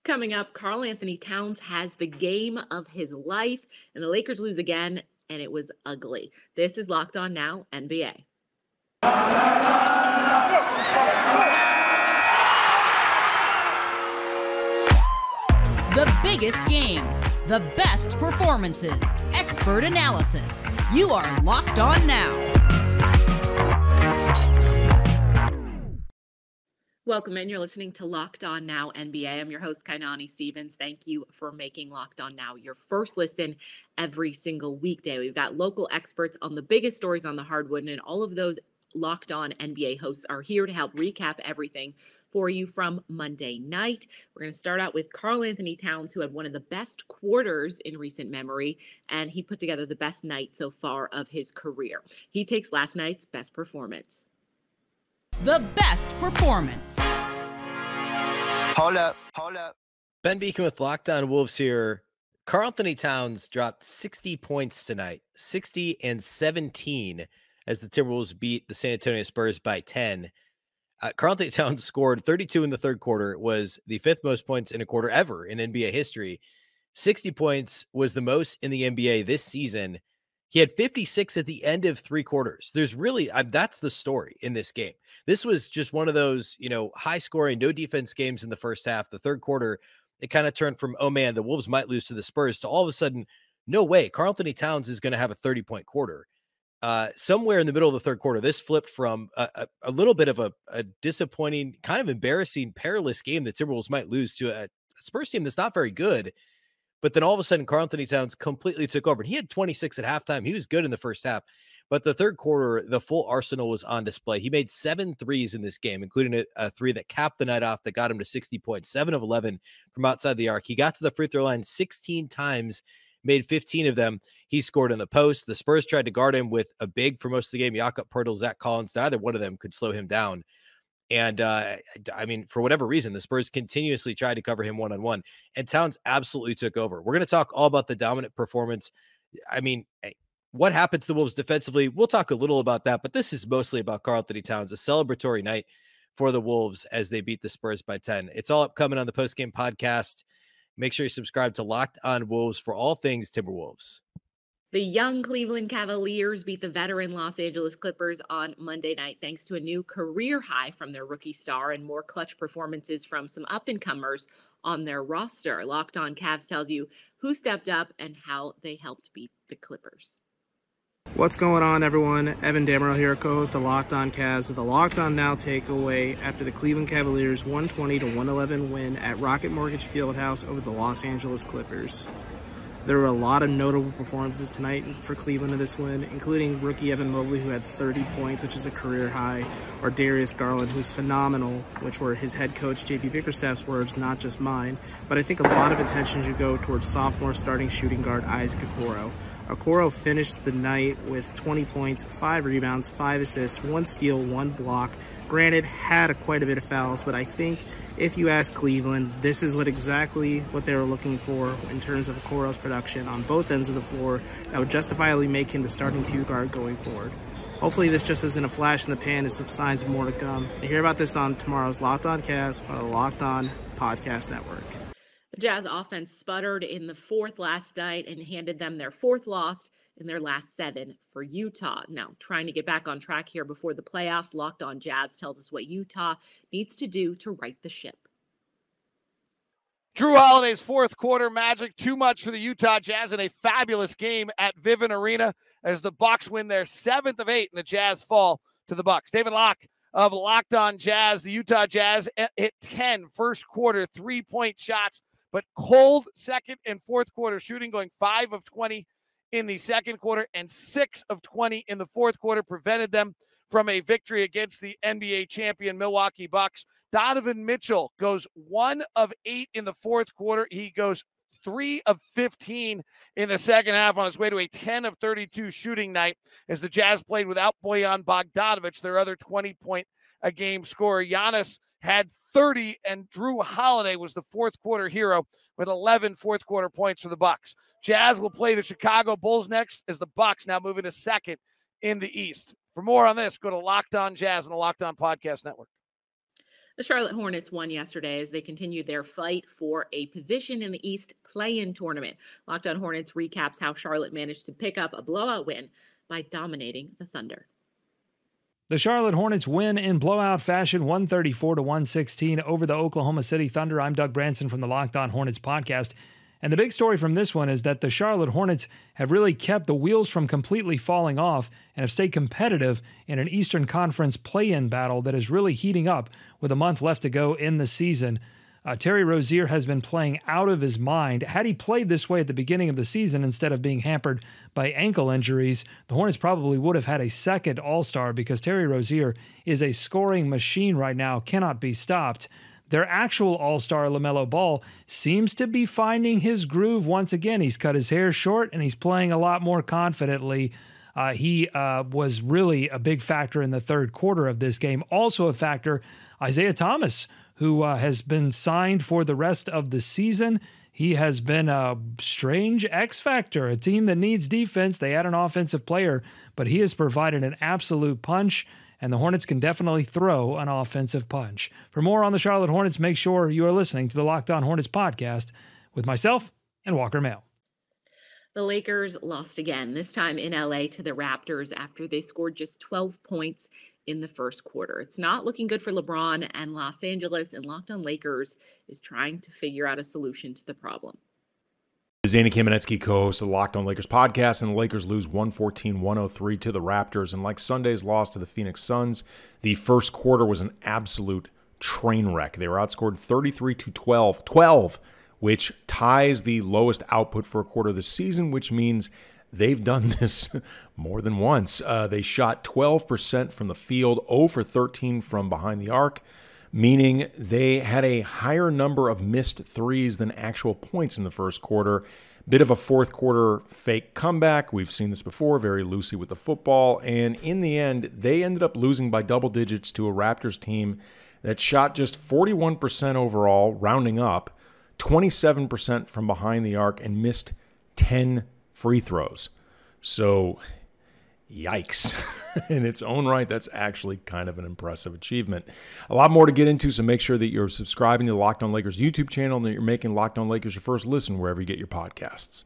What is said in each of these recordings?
Coming up, Karl-Anthony Towns has the game of his life, and the Lakers lose again, and it was ugly. This is Locked On Now, NBA. The biggest games, the best performances, expert analysis. You are Locked On Now. Welcome in. You're listening to Locked On Now NBA. I'm your host, Kainani Stevens. Thank you for making Locked On Now your first listen every single weekday. We've got local experts on the biggest stories on the hardwood, and all of those Locked On NBA hosts are here to help recap everything for you from Monday night. We're going to start out with Karl-Anthony Towns, who had one of the best quarters in recent memory, and he put together the best night so far of his career. He takes last night's best performance. The best performance. Hold up. Ben Beacon with Locked On Wolves here. Karl-Anthony Towns dropped 60 points tonight, 60 and 17, as the Timberwolves beat the San Antonio Spurs by 10. Karl-Anthony Towns scored 32 in the third quarter. It was the fifth most points in a quarter ever in NBA history. 60 points was the most in the NBA this season. He had 56 at the end of three quarters. There's really, that's the story in this game. This was just one of those, high scoring, no defense games in the first half. The third quarter, it kind of turned from, oh man, the Wolves might lose to the Spurs, to all of a sudden, no way, Karl-Anthony Towns is going to have a 30-point quarter. Somewhere in the middle of the third quarter, this flipped from a little bit of a disappointing, kind of embarrassing, perilous game that Timberwolves might lose to a Spurs team that's not very good. But then all of a sudden, Karl-Anthony Towns completely took over. And he had 26 at halftime. He was good in the first half. But the third quarter, the full arsenal was on display. He made 7 threes in this game, including a three that capped the night off that got him to 60 points, 7 of 11 from outside the arc. He got to the free throw line 16 times, made 15 of them. He scored in the post. The Spurs tried to guard him with a big for most of the game. Jakob Poeltl, Zach Collins, neither one of them could slow him down. And for whatever reason, the Spurs continuously tried to cover him one-on-one, and Towns absolutely took over. We're going to talk all about the dominant performance. What happened to the Wolves defensively? We'll talk a little about that, but this is mostly about Karl-Anthony Towns, a celebratory night for the Wolves as they beat the Spurs by 10. It's all upcoming on the postgame podcast. Make sure you subscribe to Locked On Wolves for all things Timberwolves. The young Cleveland Cavaliers beat the veteran Los Angeles Clippers on Monday night thanks to a new career high from their rookie star and more clutch performances from some up-and-comers on their roster. Locked On Cavs tells you who stepped up and how they helped beat the Clippers. What's going on, everyone? Evan Dammerel here, co-host of Locked On Cavs, with the Locked On Now takeaway after the Cleveland Cavaliers 120-111 win at Rocket Mortgage Fieldhouse over the Los Angeles Clippers. There were a lot of notable performances tonight for Cleveland in this win, including rookie Evan Mobley, who had 30 points, which is a career high, or Darius Garland, who's phenomenal, which were his head coach J.P. Bickerstaff's words, not just mine. But I think a lot of attention should go towards sophomore starting shooting guard Isaac Okoro. Okoro finished the night with 20 points, 5 rebounds, 5 assists, 1 steal, 1 block. Granted, had quite a bit of fouls, but I think if you ask Cleveland, this is exactly what they were looking for in terms of Okoro's production on both ends of the floor that would justifiably make him the starting 2 guard going forward. Hopefully this just isn't a flash in the pan and some signs of more to come. You hear about this on tomorrow's Locked On Cavs on the Locked On Podcast Network. The Jazz offense sputtered in the fourth last night and handed them their 4th loss in their last 7 for Utah. Now, trying to get back on track here before the playoffs, Locked On Jazz tells us what Utah needs to do to right the ship. Drew Holiday's fourth quarter magic, too much for the Utah Jazz in a fabulous game at Vivint Arena as the Bucks win their 7th of 8 and the Jazz fall to the Bucks. David Locke of Locked On Jazz. The Utah Jazz hit 10 first quarter 3-point shots, but cold second and fourth quarter shooting, going 5 of 20 in the second quarter and 6 of 20 in the fourth quarter, prevented them from a victory against the NBA champion Milwaukee Bucks. Donovan Mitchell goes 1 of 8 in the fourth quarter. He goes 3 of 15 in the second half on his way to a 10 of 32 shooting night as the Jazz played without Bojan Bogdanovic, their other 20-point-a-game scorer. Giannis had 30, and Drew Holiday was the fourth quarter hero with 11 fourth quarter points for the Bucks. Jazz will play the Chicago Bulls next as the Bucks now moving to second in the East. For more on this, go to Locked On Jazz on the Locked On Podcast Network. The Charlotte Hornets won yesterday as they continued their fight for a position in the East play-in tournament. Locked On Hornets recaps how Charlotte managed to pick up a blowout win by dominating the Thunder. The Charlotte Hornets win in blowout fashion, 134-116 over the Oklahoma City Thunder. I'm Doug Branson from the Locked On Hornets podcast. And the big story from this one is that the Charlotte Hornets have really kept the wheels from completely falling off and have stayed competitive in an Eastern Conference play-in battle that is really heating up with a month left to go in the season. Terry Rozier has been playing out of his mind. Had he played this way at the beginning of the season instead of being hampered by ankle injuries, the Hornets probably would have had a second All-Star because Terry Rozier is a scoring machine right now, cannot be stopped. Their actual All-Star LaMelo Ball seems to be finding his groove once again. He's cut his hair short and he's playing a lot more confidently. He was really a big factor in the third quarter of this game. Also a factor, Isaiah Thomas, who has been signed for the rest of the season. He has been a strange X factor, a team that needs defense. They had an offensive player, but he has provided an absolute punch, and the Hornets can definitely throw an offensive punch. For more on the Charlotte Hornets, make sure you are listening to the Locked On Hornets podcast with myself and Walker Mail. The Lakers lost again, this time in LA to the Raptors after they scored just 12 points in the first quarter. It's not looking good for LeBron, and Los Angeles and Locked On Lakers is trying to figure out a solution to the problem. Zany Kamenetsky, co-host of the Locked On Lakers podcast, and the Lakers lose 114-103 to the Raptors. And like Sunday's loss to the Phoenix Suns, the first quarter was an absolute train wreck. They were outscored 33-12, which ties the lowest output for a quarter this season, which means they've done this more than once. They shot 12% from the field, 0 for 13 from behind the arc, meaning they had a higher number of missed threes than actual points in the first quarter. Bit of a fourth quarter fake comeback. We've seen this before, very loosey with the football. And in the end, they ended up losing by double digits to a Raptors team that shot just 41% overall, rounding up, 27% from behind the arc, and missed 10 free throws. So, yikes. In its own right, that's actually kind of an impressive achievement. A lot more to get into, so make sure that you're subscribing to the Locked On Lakers YouTube channel and that you're making Locked On Lakers your first listen wherever you get your podcasts.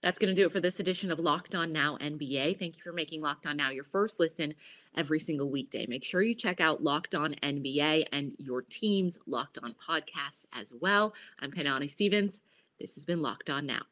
That's going to do it for this edition of Locked On Now NBA. Thank you for making Locked On Now your first listen every single weekday. Make sure you check out Locked On NBA and your team's Locked On podcast as well. I'm Kainani Stevens. This has been Locked On Now.